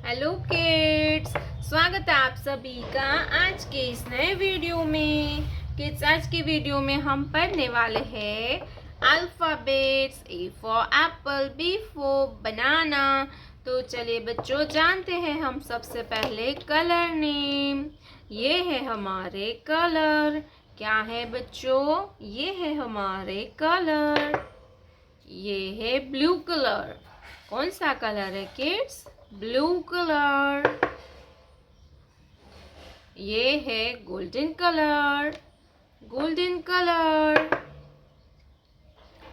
Hello kids, स्वागत है आप सभी का आज के इस नए वीडियो में। किड्स, आज के वीडियो में हम पढ़ने वाले हैं alphabets. A for apple, B for banana. तो चलिए बच्चों, जानते हैं हम सबसे पहले कलर नेम। ये है हमारे कलर। क्या है बच्चों? ये है हमारे कलर। ये है ब्लू कलर। कौन सा कलर है किड्स? Blue colour. ये है गोल्डन कलर। Golden colour.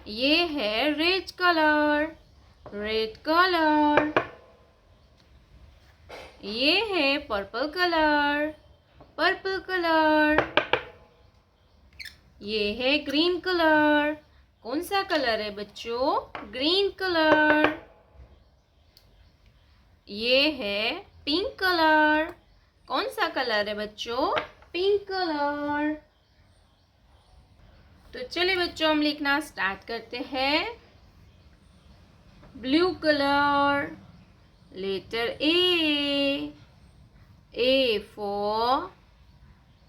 ये है रेड कलर। Red colour. ये है पर्पल कलर। Purple colour. ये है ग्रीन कलर। कौन सा कलर है बच्चों? Green colour. ये है पिंक कलर। कौन सा कलर है बच्चों? Pink colour. तो चलिए बच्चों, हम लिखना स्टार्ट करते हैं। Blue colour. Letter A for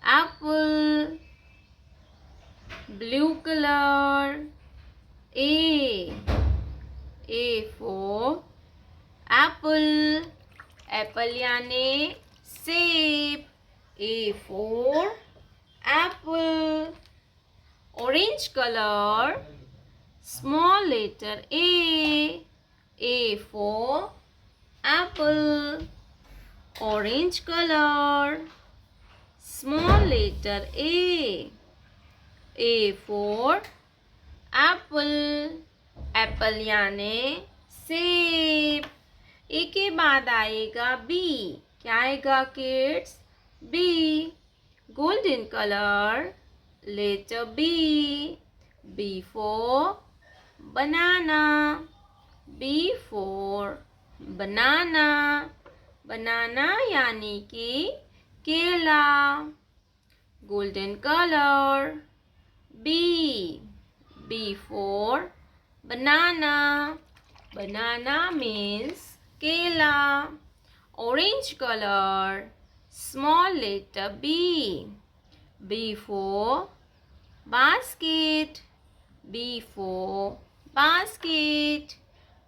apple. Blue colour. A for apple. Apple यानी सेब। A for apple. Orange colour. Small letter A for apple. Orange colour. Small letter A for apple. Apple यानी सेब। A के बाद आएगा B. क्या आएगा kids? B. Golden colour. Letter B for banana. B for banana. Banana यानी कि केला। Golden colour. B for banana. Banana means केला। Orange colour. Small letter B for basket. B for basket.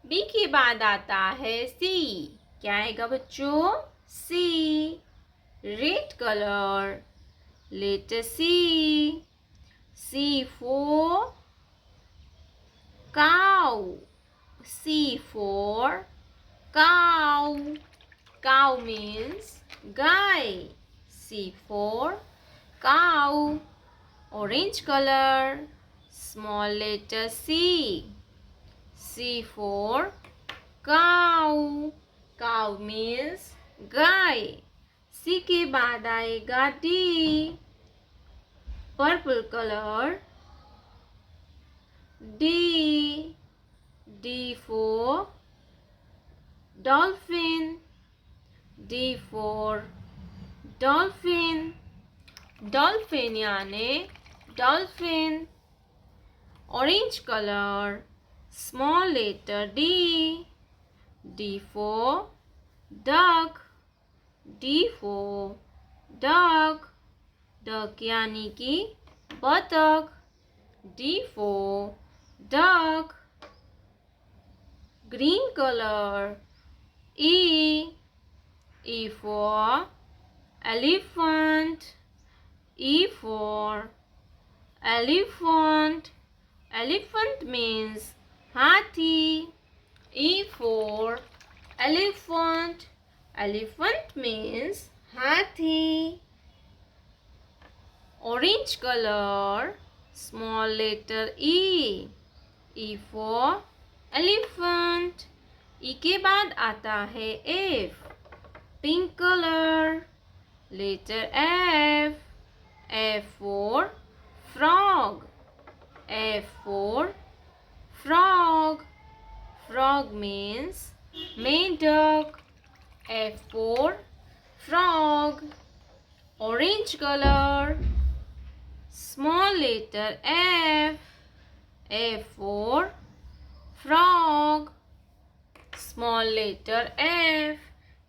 B के बाद आता है सी। क्या आएगा बच्चों? C. Red colour. Letter C for cow. C for cow. Cow means गाय। C for cow. Orange colour. Small letter C for cow. Cow means गाय। C के बाद आएगा D. Purple colour. D for dolphin. D for dolphin. Dolphin यानी dolphin. Orange colour. Small letter D for duck. D for duck. Duck यानी कि बतख। D for duck. Green colour. E for elephant. E for elephant. Elephant means hathi. E for elephant. Elephant means hathi. Orange color. Small letter E. E for elephant. E के बाद आता है F. Pink color. Letter F. F for frog. F for frog. Frog means meadow. F for frog. Orange color. Small letter F. F for frog. Small letter F.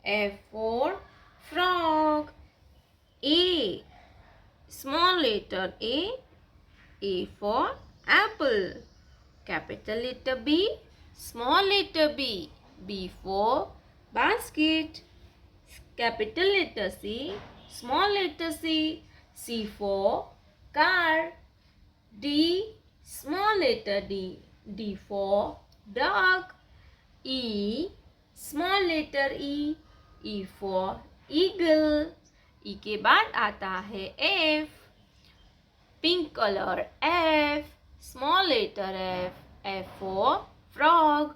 F for frog. A, small letter A for apple. Capital letter B, small letter B for basket. Capital letter C, small letter C for car. D, small letter D for dog. E, small letter E for eagle. E के बाद आता है F, pink colour F, small letter F for frog.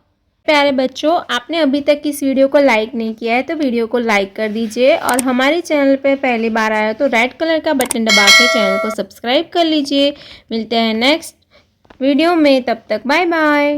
प्यारे बच्चों, आपने अभी तक इस वीडियो को लाइक नहीं किया है तो वीडियो को लाइक कर दीजिए और हमारे चैनल पे पहली बार आया तो रेड कलर का बटन दबा के चैनल को सब्सक्राइब कर लीजिए। मिलते हैं नेक्स्ट वीडियो में, तब तक बाय बाय।